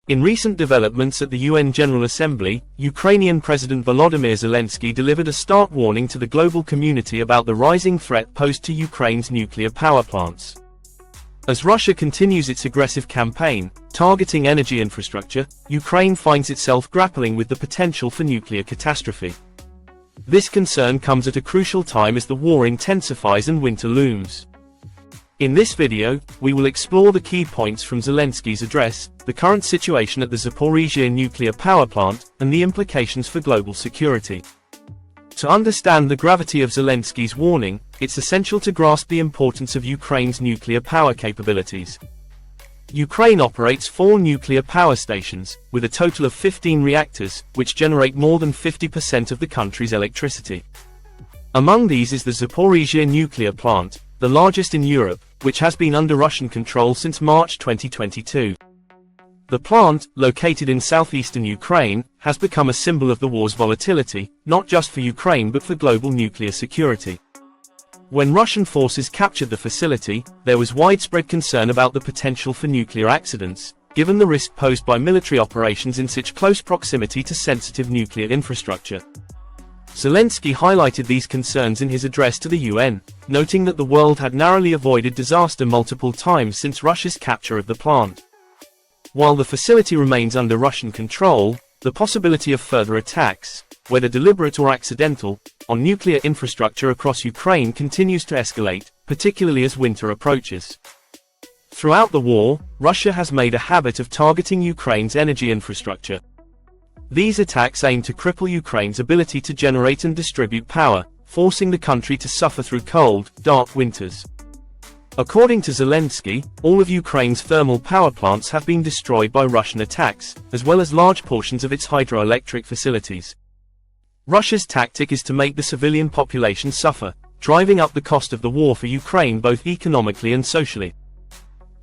In recent developments at the UN General Assembly, Ukrainian President Volodymyr Zelenskyy delivered a stark warning to the global community about the rising threat posed to Ukraine's nuclear power plants. As Russia continues its aggressive campaign, targeting energy infrastructure, Ukraine finds itself grappling with the potential for nuclear catastrophe. This concern comes at a crucial time as the war intensifies and winter looms. In this video, we will explore the key points from Zelenskyy's address, the current situation at the Zaporizhzhia nuclear power plant, and the implications for global security. To understand the gravity of Zelenskyy's warning, it's essential to grasp the importance of Ukraine's nuclear power capabilities. Ukraine operates 4 nuclear power stations, with a total of 15 reactors, which generate more than 50% of the country's electricity. Among these is the Zaporizhzhia nuclear plant, the largest in Europe, which has been under Russian control since March 2022. The plant, located in southeastern Ukraine, has become a symbol of the war's volatility, not just for Ukraine but for global nuclear security. When Russian forces captured the facility, there was widespread concern about the potential for nuclear accidents, given the risk posed by military operations in such close proximity to sensitive nuclear infrastructure. Zelenskyy highlighted these concerns in his address to the UN, noting that the world had narrowly avoided disaster multiple times since Russia's capture of the plant. While the facility remains under Russian control, the possibility of further attacks, whether deliberate or accidental, on nuclear infrastructure across Ukraine continues to escalate, particularly as winter approaches. Throughout the war, Russia has made a habit of targeting Ukraine's energy infrastructure. These attacks aim to cripple Ukraine's ability to generate and distribute power, forcing the country to suffer through cold, dark winters. According to Zelenskyy, all of Ukraine's thermal power plants have been destroyed by Russian attacks, as well as large portions of its hydroelectric facilities. Russia's tactic is to make the civilian population suffer, driving up the cost of the war for Ukraine both economically and socially.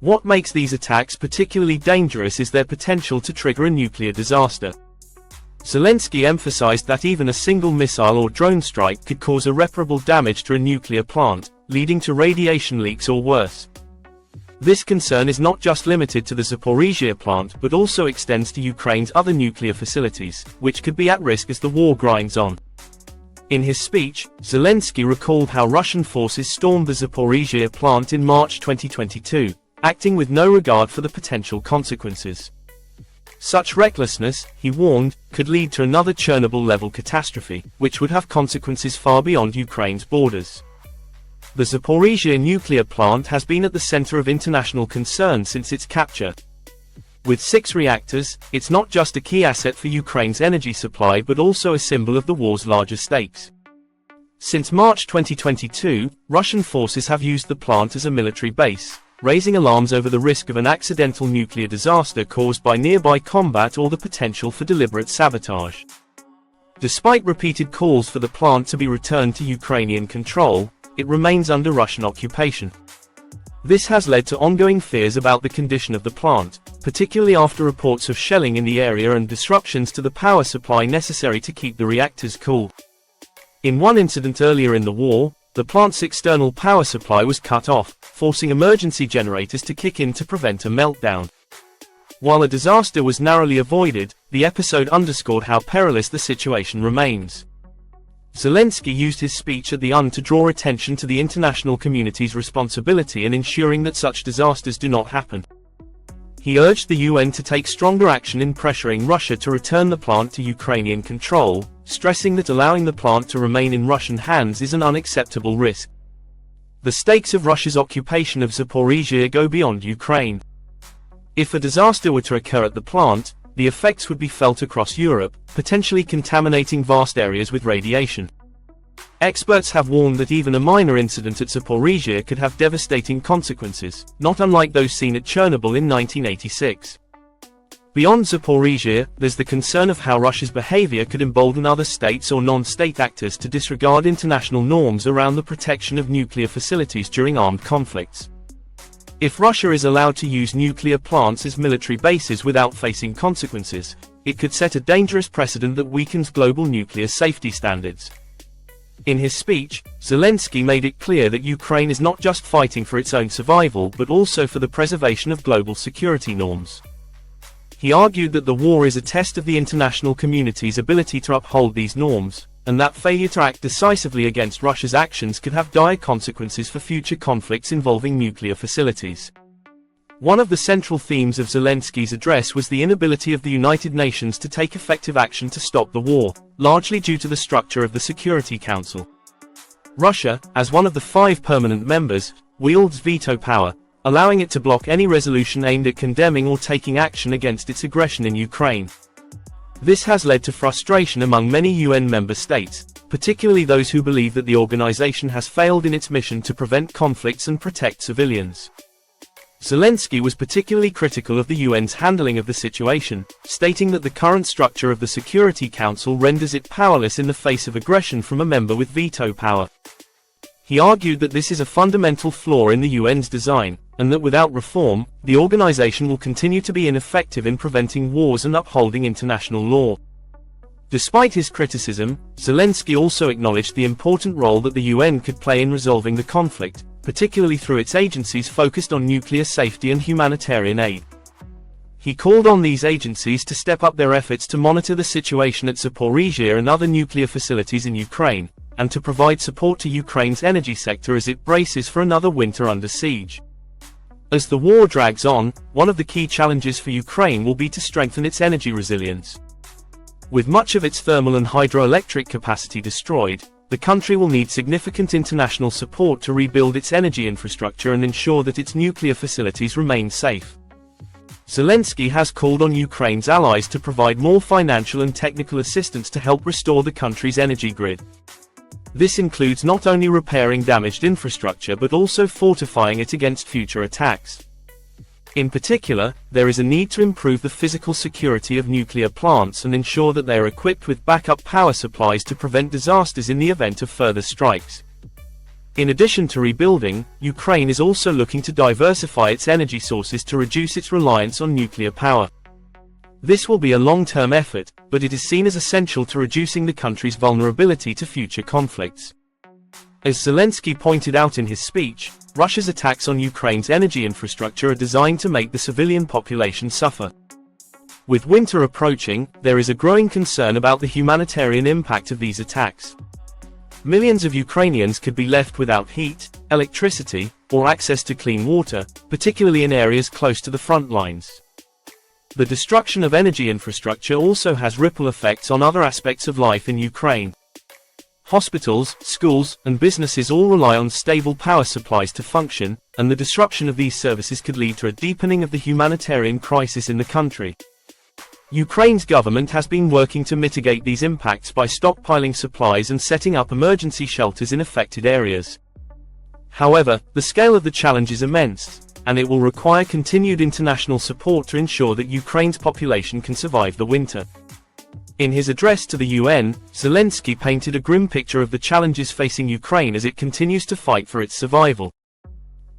What makes these attacks particularly dangerous is their potential to trigger a nuclear disaster. Zelenskyy emphasized that even a single missile or drone strike could cause irreparable damage to a nuclear plant, leading to radiation leaks or worse. This concern is not just limited to the Zaporizhzhia plant but also extends to Ukraine's other nuclear facilities, which could be at risk as the war grinds on. In his speech, Zelenskyy recalled how Russian forces stormed the Zaporizhzhia plant in March 2022, acting with no regard for the potential consequences. Such recklessness, he warned, could lead to another Chernobyl-level catastrophe, which would have consequences far beyond Ukraine's borders. The Zaporizhzhia nuclear plant has been at the center of international concern since its capture. With 6 reactors, it's not just a key asset for Ukraine's energy supply but also a symbol of the war's larger stakes. Since March 2022, Russian forces have used the plant as a military base, raising alarms over the risk of an accidental nuclear disaster caused by nearby combat or the potential for deliberate sabotage. Despite repeated calls for the plant to be returned to Ukrainian control, it remains under Russian occupation. This has led to ongoing fears about the condition of the plant, particularly after reports of shelling in the area and disruptions to the power supply necessary to keep the reactors cool. In one incident earlier in the war, the plant's external power supply was cut off, forcing emergency generators to kick in to prevent a meltdown. While a disaster was narrowly avoided, the episode underscored how perilous the situation remains. Zelenskyy used his speech at the UN to draw attention to the international community's responsibility in ensuring that such disasters do not happen. He urged the UN to take stronger action in pressuring Russia to return the plant to Ukrainian control, stressing that allowing the plant to remain in Russian hands is an unacceptable risk. The stakes of Russia's occupation of Zaporizhzhia go beyond Ukraine. If a disaster were to occur at the plant, the effects would be felt across Europe, potentially contaminating vast areas with radiation. Experts have warned that even a minor incident at Zaporizhzhia could have devastating consequences, not unlike those seen at Chernobyl in 1986. Beyond Zaporizhzhia, there's the concern of how Russia's behavior could embolden other states or non-state actors to disregard international norms around the protection of nuclear facilities during armed conflicts. If Russia is allowed to use nuclear plants as military bases without facing consequences, it could set a dangerous precedent that weakens global nuclear safety standards. In his speech, Zelenskyy made it clear that Ukraine is not just fighting for its own survival but also for the preservation of global security norms. He argued that the war is a test of the international community's ability to uphold these norms, and that failure to act decisively against Russia's actions could have dire consequences for future conflicts involving nuclear facilities. One of the central themes of Zelenskyy's address was the inability of the United Nations to take effective action to stop the war, largely due to the structure of the Security Council. Russia, as one of the 5 permanent members, wields veto power, allowing it to block any resolution aimed at condemning or taking action against its aggression in Ukraine. This has led to frustration among many UN member states, particularly those who believe that the organization has failed in its mission to prevent conflicts and protect civilians. Zelenskyy was particularly critical of the UN's handling of the situation, stating that the current structure of the Security Council renders it powerless in the face of aggression from a member with veto power. He argued that this is a fundamental flaw in the UN's design, and that without reform, the organization will continue to be ineffective in preventing wars and upholding international law. Despite his criticism, Zelenskyy also acknowledged the important role that the UN could play in resolving the conflict, particularly through its agencies focused on nuclear safety and humanitarian aid. He called on these agencies to step up their efforts to monitor the situation at Zaporizhzhia and other nuclear facilities in Ukraine, and to provide support to Ukraine's energy sector as it braces for another winter under siege. As the war drags on, one of the key challenges for Ukraine will be to strengthen its energy resilience. With much of its thermal and hydroelectric capacity destroyed, the country will need significant international support to rebuild its energy infrastructure and ensure that its nuclear facilities remain safe. Zelenskyy has called on Ukraine's allies to provide more financial and technical assistance to help restore the country's energy grid. This includes not only repairing damaged infrastructure but also fortifying it against future attacks. In particular, there is a need to improve the physical security of nuclear plants and ensure that they are equipped with backup power supplies to prevent disasters in the event of further strikes. In addition to rebuilding, Ukraine is also looking to diversify its energy sources to reduce its reliance on nuclear power. This will be a long-term effort, but it is seen as essential to reducing the country's vulnerability to future conflicts. As Zelenskyy pointed out in his speech, Russia's attacks on Ukraine's energy infrastructure are designed to make the civilian population suffer. With winter approaching, there is a growing concern about the humanitarian impact of these attacks. Millions of Ukrainians could be left without heat, electricity, or access to clean water, particularly in areas close to the front lines. The destruction of energy infrastructure also has ripple effects on other aspects of life in Ukraine. Hospitals, schools, and businesses all rely on stable power supplies to function, and the disruption of these services could lead to a deepening of the humanitarian crisis in the country. Ukraine's government has been working to mitigate these impacts by stockpiling supplies and setting up emergency shelters in affected areas. However, the scale of the challenge is immense, and it will require continued international support to ensure that Ukraine's population can survive the winter. In his address to the UN, Zelenskyy painted a grim picture of the challenges facing Ukraine as it continues to fight for its survival.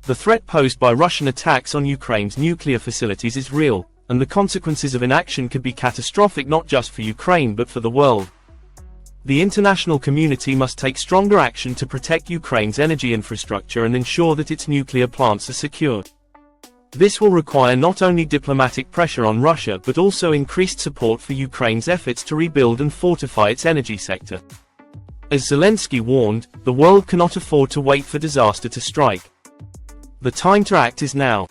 The threat posed by Russian attacks on Ukraine's nuclear facilities is real, and the consequences of inaction could be catastrophic not just for Ukraine but for the world. The international community must take stronger action to protect Ukraine's energy infrastructure and ensure that its nuclear plants are secured. This will require not only diplomatic pressure on Russia but also increased support for Ukraine's efforts to rebuild and fortify its energy sector. As Zelenskyy warned, the world cannot afford to wait for disaster to strike. The time to act is now.